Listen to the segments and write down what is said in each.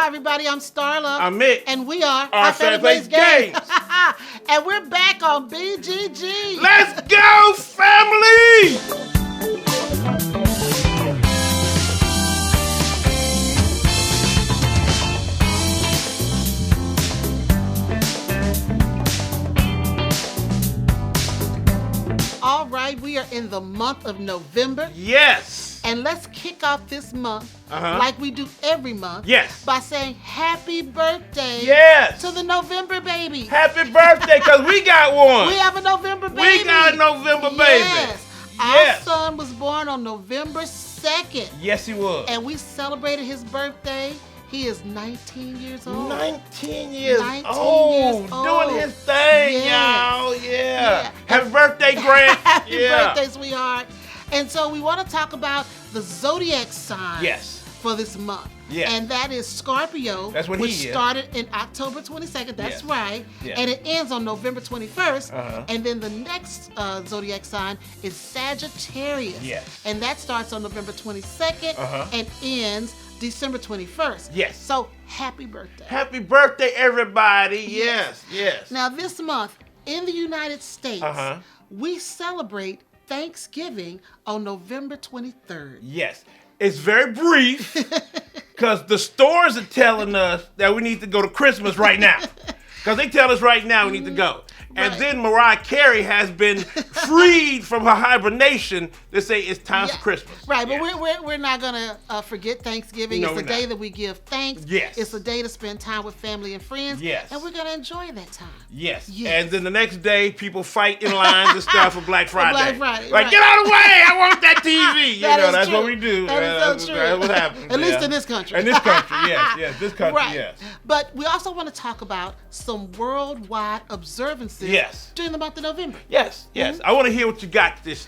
Hi, everybody. I'm Starla. I'm Mik. And we are Our Family Plays Games. And we're back on BGG. Let's go, family! All right, we are in the month of November. Yes. And let's kick off this month like we do every month. Yes. By saying happy birthday to the November baby. Happy birthday, because we got one. We have a November baby. We got a November baby. Yes. Our son was born on November 2nd. Yes, he was. And we celebrated his birthday. He is 19 years old. 19 years 19 old. years old. Doing his thing, y'all. Yeah. Happy birthday, Grant. Happy birthday, sweetheart. And so we want to talk about the zodiac sign for this month. Yes. And that is Scorpio, That's what which he is. started in October 22nd. That's right. Yes. And it ends on November 21st. And then the next zodiac sign is Sagittarius. Yes. And that starts on November 22nd and ends December 21st. Yes. So happy birthday. Happy birthday, everybody. Yes. Now this month in the United States, we celebrate Thanksgiving on November 23rd. Yes. It's very brief because the stores are telling us that we need to go to Christmas right now. Because they tell us right now we need to go. And then Mariah Carey has been freed from her hibernation to say it's time for Christmas. Right, but we're not going to forget Thanksgiving. No, it's a day that we give thanks. Yes. It's a day to spend time with family and friends. Yes. And we're going to enjoy that time. Yes. And then the next day, people fight in lines and stuff for Black Friday. Black Friday, like, get out of the way! I want that TV! That's true. what we do. That is so true. That's what happens. At least in this country. In this country, yes. This country, yes. But we also want to talk about some worldwide observances during the month of November. Yes. I want to hear what you got this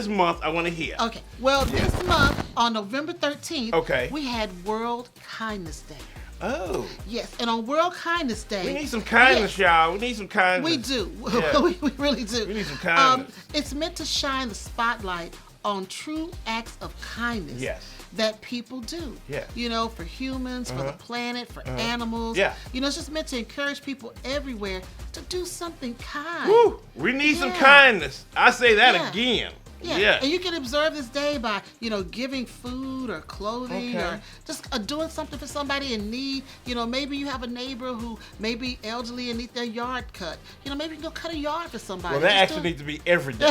month. I want to hear. Okay. Well, this month on November 13th, we had World Kindness Day. Oh. Yes, and on World Kindness Day, we need some kindness, y'all. We need some kindness. We do. Yeah. we really do. We need some kindness. It's meant to shine the spotlight on true acts of kindness. That people do. You know, for humans, for the planet, for animals. You know, it's just meant to encourage people everywhere to do something kind. Woo! We need some kindness. I say that again. And you can observe this day by, you know, giving food or clothing or just doing something for somebody in need. You know, maybe you have a neighbor who may be elderly and need their yard cut. You know, maybe you can go cut a yard for somebody. Well, that actually needs to be every day.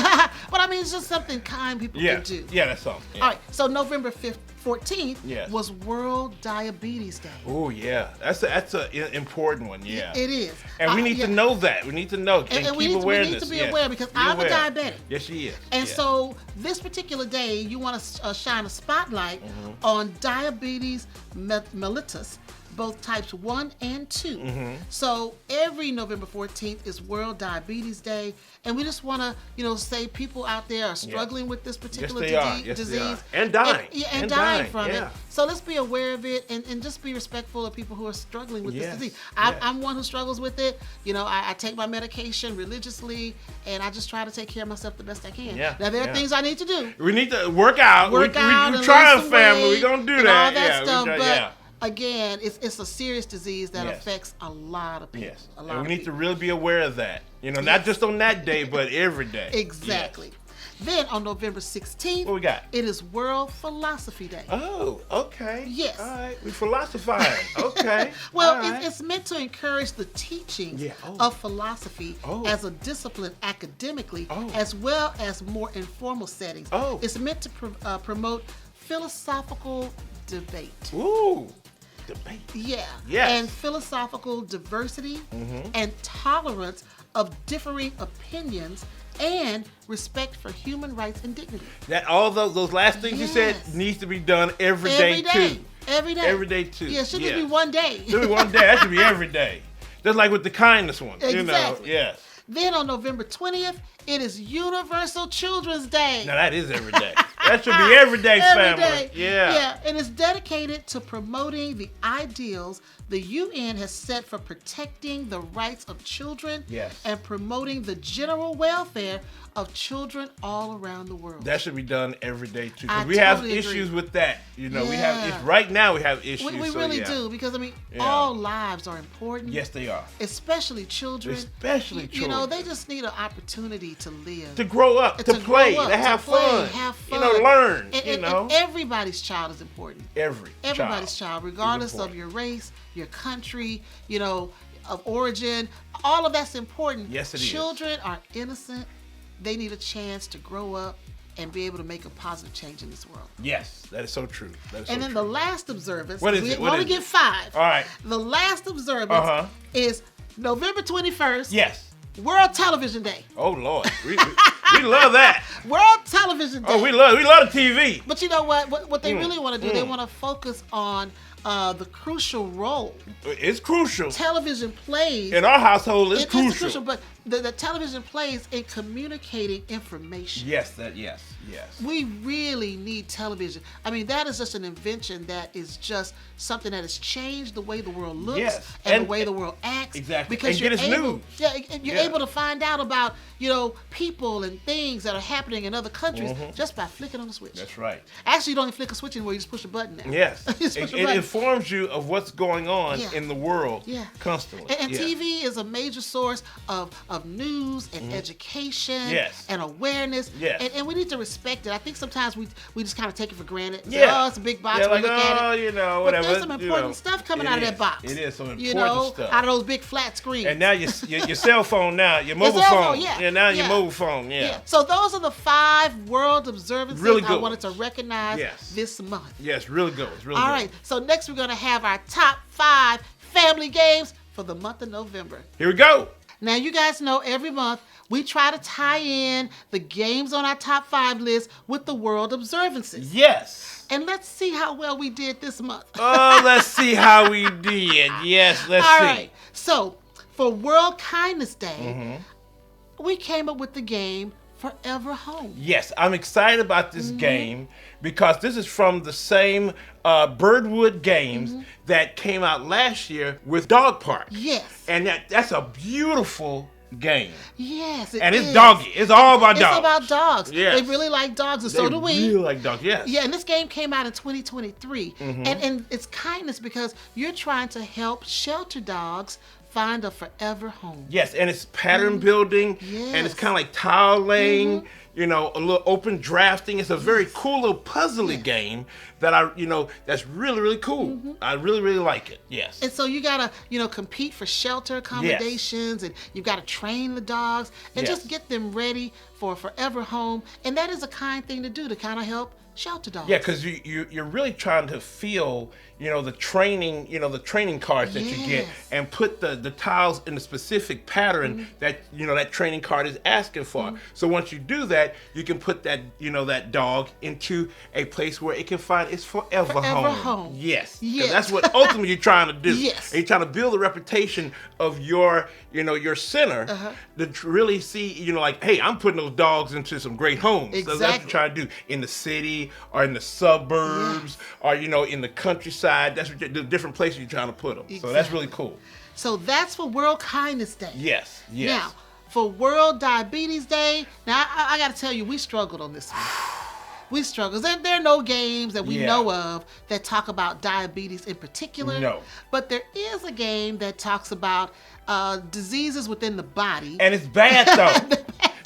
But I mean, it's just something kind people can do. Yeah, that's all. All right, so November 14th was World Diabetes Day. Oh, yeah. That's an important one, It is. And we need to know that. We need to know. And we keep awareness. We need to be aware because I'm a diabetic. Yes, she is. And so this particular day, you want to shine a spotlight on diabetes mellitus, both types 1 and 2. So every November 14th is World Diabetes Day, and we just want to, you know, say people out there are struggling with this particular disease and dying, and dying from it. So let's be aware of it and just be respectful of people who are struggling with this disease. I'm one who struggles with it. You know, I take my medication religiously, and I just try to take care of myself the best I can. Now there are things I need to do. We need to work out. We're trying, family. We're gonna do that. All that stuff, but again, it's a serious disease that affects a lot of people. And we need to really be aware of that. You know, not just on that day, but every day. Exactly. Then on November 16th, what we got? It is World Philosophy Day. Oh, okay. Yes. All right. We philosophize. Okay. Well, it's meant to encourage the teachings of philosophy as a discipline academically, as well as more informal settings. It's meant to promote philosophical debate. Ooh. Debate. And philosophical diversity and tolerance of differing opinions and respect for human rights and dignity. That all those last things you said needs to be done every day too. Every day. Every day too. Yeah, it shouldn't be one day. It should be one day. That should be every day. Just like with the kindness one. Exactly. You know. Yes. Then on November 20th It is Universal Children's Day. Now that is every day. That should be every day, family. Day. Yeah. Yeah, and it's dedicated to promoting the ideals the UN has set for protecting the rights of children and promoting the general welfare of children all around the world. That should be done every day too. Because we have issues with that. You know, we have right now we have issues. We really do, because I mean, all lives are important. Yes, they are. Especially children. Especially children. You know, they just need an opportunity to live, to grow up, to play, to have fun. You know, learn. And everybody's child is important. Everybody's child, regardless of your race, your country, you know, of origin, all of that's important. Yes, it is. Children are innocent. They need a chance to grow up and be able to make a positive change in this world. Yes, that is so true. And then the last observance, what is we it? only get 5. All right. The last observance is November 21st. Yes. World Television Day. Oh Lord, we love that. World Television Day. Oh, we love the TV. But you know what they really want to do? They want to focus on the crucial role. It's crucial. Television plays in our household. It's crucial. It's crucial, but the television plays in communicating information. Yes. We really need television. I mean, that is just an invention that is just something that has changed the way the world looks and the way the world acts. Exactly. Because you're able, you're able to find out about, you know, people and things that are happening in other countries just by flicking on the switch. That's right. Actually, you don't even flick a switch anymore. You just push a button now. Yes. It informs you of what's going on in the world constantly. And TV is a major source of news and education and awareness. And we need to respect it. I think sometimes we just kind of take it for granted. Say, oh, it's a big box. We look at it. You know, whatever. But there's some important stuff coming out of that box. It is some important stuff. Out of those big flat screens. And now your cell phone now, your mobile phone. Your mobile phone. So those are the 5 world observances I wanted to recognize this month. Yes, really good. It's really All good. right. So next we're going to have our top 5 family games for the month of November. Here we go. Now, you guys know every month we try to tie in the games on our top 5 list with the world observances. Yes. And let's see how well we did this month. Oh, let's see how we did. Yes, let's see. All right. So, for World Kindness Day, we came up with the game Forever Home. Yes, I'm excited about this game because this is from the same Birdwood Games that came out last year with Dog Park. Yes. And that's a beautiful game. Yes, and it's doggy. It's all about dogs. It's about dogs. Yes. They really like dogs, and so do we. They really like dogs, yes. Yeah, and this game came out in 2023. And it's kindness because you're trying to help shelter dogs find a forever home. Yes, and it's pattern building, and it's kind of like tile laying, you know, a little open drafting. It's a very cool little puzzly game that that's really, really cool. I really, really like it. Yes. And so you gotta, compete for shelter accommodations, and you've got to train the dogs and just get them ready for a forever home. And that is a kind thing to do to kind of help shelter dogs. Yeah, because you're really trying to feel, the training cards that you get, and put the tiles in the specific pattern that that training card is asking for. So once you do that, you can put that that dog into a place where it can find its forever home. Yes. Because that's what ultimately you're trying to do. Yes. And you're trying to build a reputation of your center to really see, like, hey, I'm putting those dogs into some great homes. Exactly. So that's what you're trying to do in the city or in the suburbs or in the countryside. That's what the different places you're trying to put them. Exactly. So that's really cool. So that's for World Kindness Day. Yes. Now, for World Diabetes Day, now I got to tell you, we struggled on this one. We struggled. There are no games that we know of that talk about diabetes in particular. No. But there is a game that talks about diseases within the body. And it's bad, though.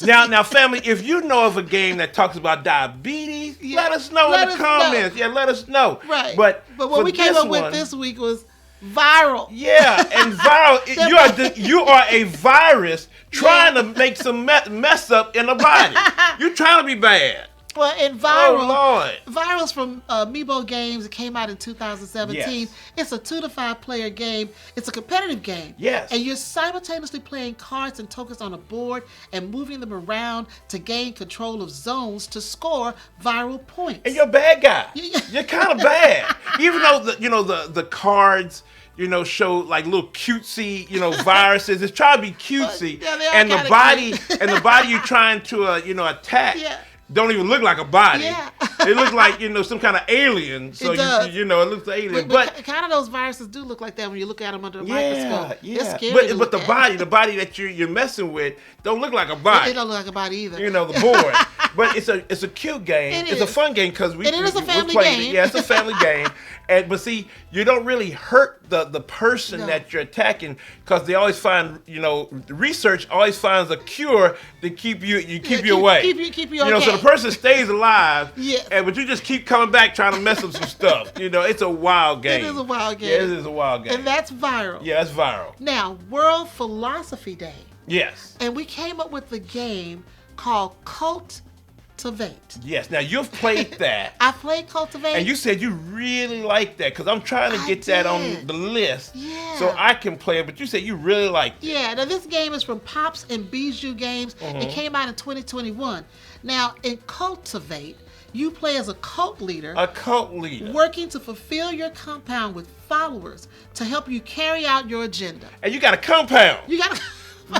Now, family, if you know of a game that talks about diabetes, let us know in the comments. Yeah, let us know. Right. But what we came up with this week was viral. Yeah, and viral. You are a virus trying to make some mess up in the body. You're trying to be bad. Well, and viral. Oh, Lord. Viral's from Meebo Games. It came out in 2017. Yes. It's a 2 to 5 player game. It's a competitive game. Yes. And you're simultaneously playing cards and tokens on a board and moving them around to gain control of zones to score viral points. And you're a bad guy. You're kind of bad. Even though the cards, show like little cutesy, viruses. It's trying to be cutesy, Yeah, they are and the kinda body cute. and the body you're trying to attack. Yeah. Don't even look like a body. Yeah. It looks like some kind of alien. So It does. it looks like alien. But kind of those viruses do look like that when you look at them under a microscope. Yeah. It's scary to But look the at. body that you're messing with don't look like a body. It don't look like a body either. The board. But it's a cute game. It's a fun game because It is a family played game. it. Yeah, it's a family game. But see, you don't really hurt the person that you're attacking because they always find research always finds a cure to keep you away. Keep you okay. So the person stays alive. Yes. But you just keep coming back trying to mess up some stuff. It's a wild game. It is a wild game. Yeah, it is a wild game. And that's viral. Yeah, that's viral. Now, World Philosophy Day. Yes. And we came up with a game called Cultivate. Yes. Now you've played that. I played Cultivate. And you said you really like that because I'm trying to get that on the list so I can play it. But you said you really liked it. Yeah. Now this game is from Pops and Bijou Games. It came out in 2021. Now in Cultivate, you play as a cult leader. A cult leader. Working to fulfill your compound with followers to help you carry out your agenda. And you got a compound. You got.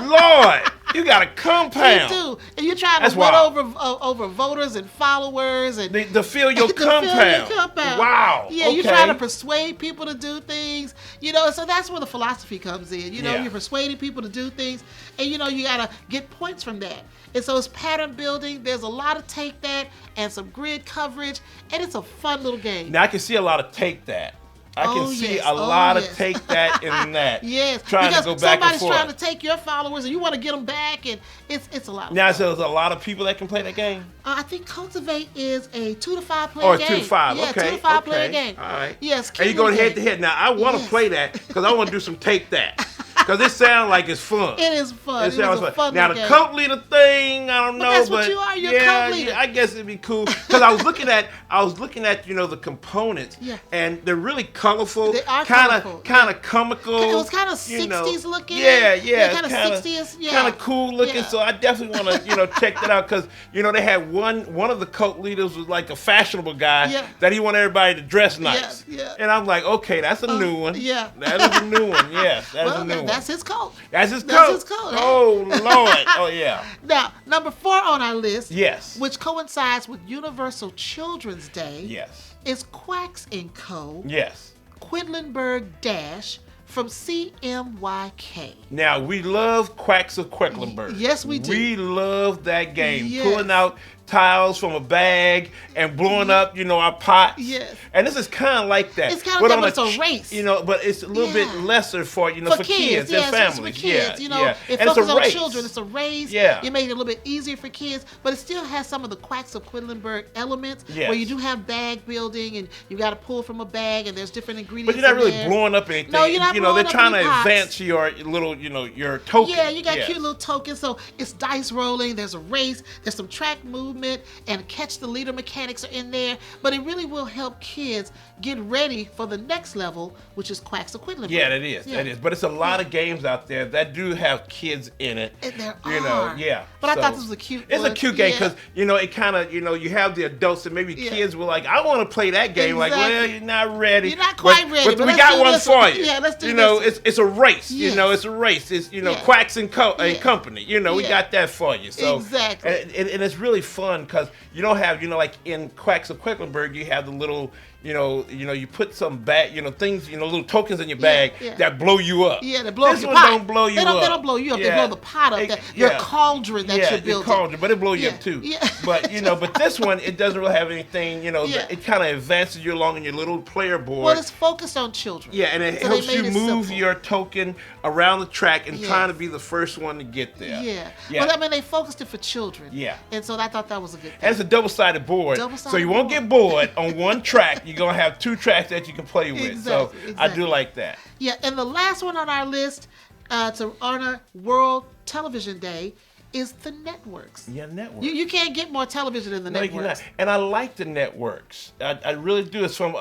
Lord, you got a compound. You do, and you're trying That's to win wild. over voters and followers and To fill your compound. Wow. Yeah, okay. you're trying to persuade people to do things. So that's where the philosophy comes in. You're persuading people to do things, and you gotta get points from that. And so it's pattern building. There's a lot of take that and some grid coverage, and it's a fun little game. Now I can see a lot of take that. I can see a lot of take that in that. Yes, trying because to go back and forth. somebody's trying to take your followers, and you want to get them back, and it's a lot. Now, so there's a lot of people that can play that game. I think Cultivate is a 2 to 5 player game. 2 to 5. Yeah, Okay. 2 to 5 player game. All right. Yes. And you going head to head. Now I want to play that because I want to do some take that. Because it sounds like it's fun. It is fun. It sounds is a fun Now the game. cult leader thing, I don't know, that's what you are. You're a cult leader. Yeah, I guess it'd be cool. Because I was looking at the components, and they're really colorful. They are colorful. Kind of comical. It was kind of 60s looking. Yeah, kind of 60s. Yeah. Kind of cool looking. Yeah. So I definitely want to check that out because they had one of the cult leaders was like a fashionable guy that he wanted everybody to dress nice. Yeah. And I'm like, okay, that's a new one. Yeah. That is a new one. Yes, that's a new one. That's his cult. That's his code. That's his code. Oh, Lord. Oh, yeah. Now, number 4 on our list, Yes. which coincides with Universal Children's Day, Yes. is Quacks & Co. Yes. Quedlinburg Dash from CMYK. Now, we love Quacks of Quedlinburg. Yes, we do. We love that game. Yes. Pulling out tiles from a bag and blowing up, our pots. Yes. And this is kind of like that. It's kind of like, but it's a race. But it's a little bit lesser for kids and families. It's for kids. It And focuses it's a race. on children. It's a race. Yeah. You made it a little bit easier for kids, but it still has some of the Quacks of Quedlinburg elements where you do have bag building and you got to pull from a bag and there's different ingredients. But you're not really there. blowing up anything. No, you're not blowing they're up trying any to pots. advance your little, your token. Yeah, you got cute little tokens. So it's dice rolling. There's a race. There's some track movement and catch the leader mechanics are in there. But it really will help kids get ready for the next level, which is Quacks of Quedlinburg. Yeah, that is. That is. But it's a lot of games out there that do have kids in it. And there are. Yeah. But I thought this was a cute It's one. a cute game because, it kind of, you have the adults and maybe kids were like, I want to play that game. Exactly. Like, well, you're not ready. You're not quite ready. But we let's got do one this for you. Yeah, let's do this. It's a race. Yes. It's a race. It's, Quacks and Company. We Yeah. got that for you. So, Exactly. And it's really fun because you don't have, like in Quacks of Quedlinburg, you have the little, you put some bag, things, little tokens in your bag that blow you up. Yeah, they blow up this your one pot. don't blow you up. They don't blow you up. Yeah. They blow the pot up. Your cauldron that you're building. Your cauldron, but it blow you up too. Yeah. But but this one it doesn't really have anything. It kind of advances you along in your little player board. Well, it's focused on children. Yeah, and it So helps they you made it move simple. your token around the track and Yes. trying to be the first one to get there. Yeah. Yeah. Well, they focused it for children. Yeah. And so I thought that was a good thing. And it's a double-sided board, so Double-sided you won't board. get bored on one track. You're gonna have two tracks that you can play with. Exactly, So I do exactly. like that. Yeah, and the last one on our list to honor World Television Day is the networks. Yeah, network. You can't get more television than the No, you're networks. not. And I like the networks. I really do. It's from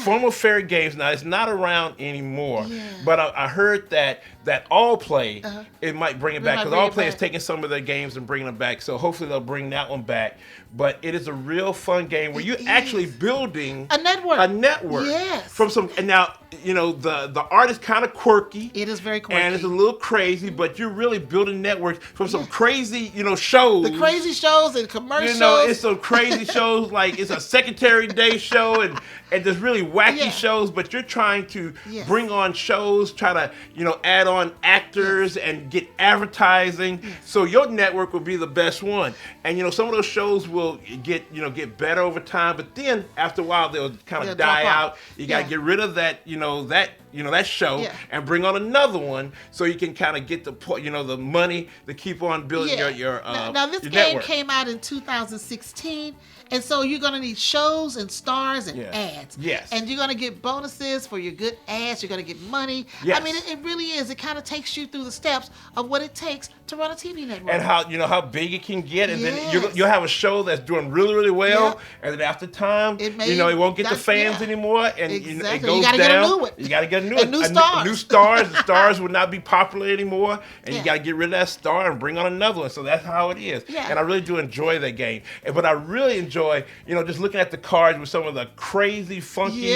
former Fair Games. Now, it's not around anymore. Yeah. But I heard that that All Play, it might bring it back, because All Play is back. taking some of their games and bringing them back. So hopefully they'll bring that one back. But it is a real fun game where you're actually building a network. Yes. From some, and now, you know, the art is kind of quirky. It is very quirky. And it's a little crazy, but you're really building networks from some crazy, you know, shows. The crazy shows and commercials. You know, it's some crazy shows, like it's a Secretary Day show and there's really wacky shows, but you're trying to bring on shows, try to, you know, add on actors and get advertising. So your network will be the best one. And, you know, some of those shows will get better over time, but then after a while they'll kind of die out. You got to get rid of that, that show and bring on another one so you can kind of get the money to keep on building your now this your game network. Came out in 2016, and so you're going to need shows and stars and ads. Yes. And you're going to get bonuses for your good ads. You're going to get money. Yes. I mean, it really is. It kind of takes you through the steps of what it takes to run a TV network. And how big it can get, and then you'll have a show that's doing really, really well, and then after time, it won't get the fans anymore, and it goes gotta down. Get you got to get a new one. New stars. New stars. The stars would not be popular anymore, and you got to get rid of that star and bring on another one. So that's how it is. Yeah. And I really do enjoy that game. But I really enjoy, just looking at the cards with some of the crazy, funky,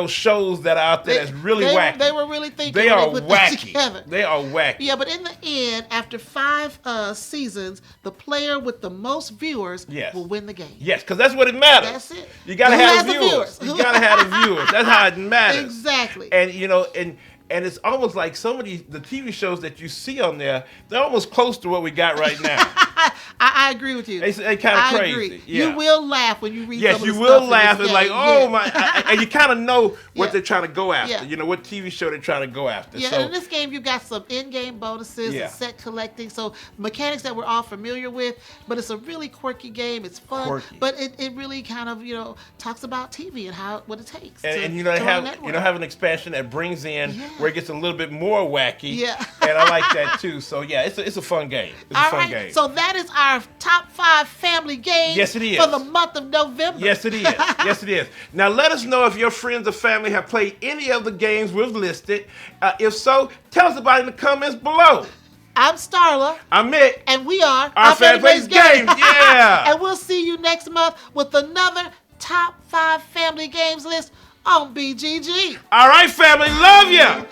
shows that are out there that's really wacky. They were really thinking. They are put that wacky. Together. They are wacky. Yeah, but in the end, after 5 seasons, the player with the most viewers will win the game. Yes, because that's what it matters. That's it. You gotta have the viewers. You gotta have the viewers. That's how it matters. Exactly. And it's almost like some of the TV shows that you see on there, they're almost close to what we got right now. I agree with you. They kind of crazy. Agree. Yeah. You will laugh when you read. Yes, some of you the will stuff laugh in this and game. oh my, and you kind of know what they're trying to go after. Yeah. What TV show they're trying to go after. Yeah, so, and in this game you've got some in-game bonuses and set collecting, so mechanics that we're all familiar with. But it's a really quirky game. It's fun, but it really kind of talks about TV and what it takes. And they have an expansion that brings in where it gets a little bit more wacky. Yeah, and I like that too. So yeah, it's a fun game. It's a fun game. So that is our top 5 family games. Yes, it is. For the month of November. Yes, it is. Yes, it is. Now let us know if your friends or family have played any of the games we've listed. If so, tell us about it in the comments below. I'm Starla. I'm Mik. And we are Our Family Plays Games. Yeah. And we'll see you next month with another top 5 family games list on BGG. All right, family. Love ya.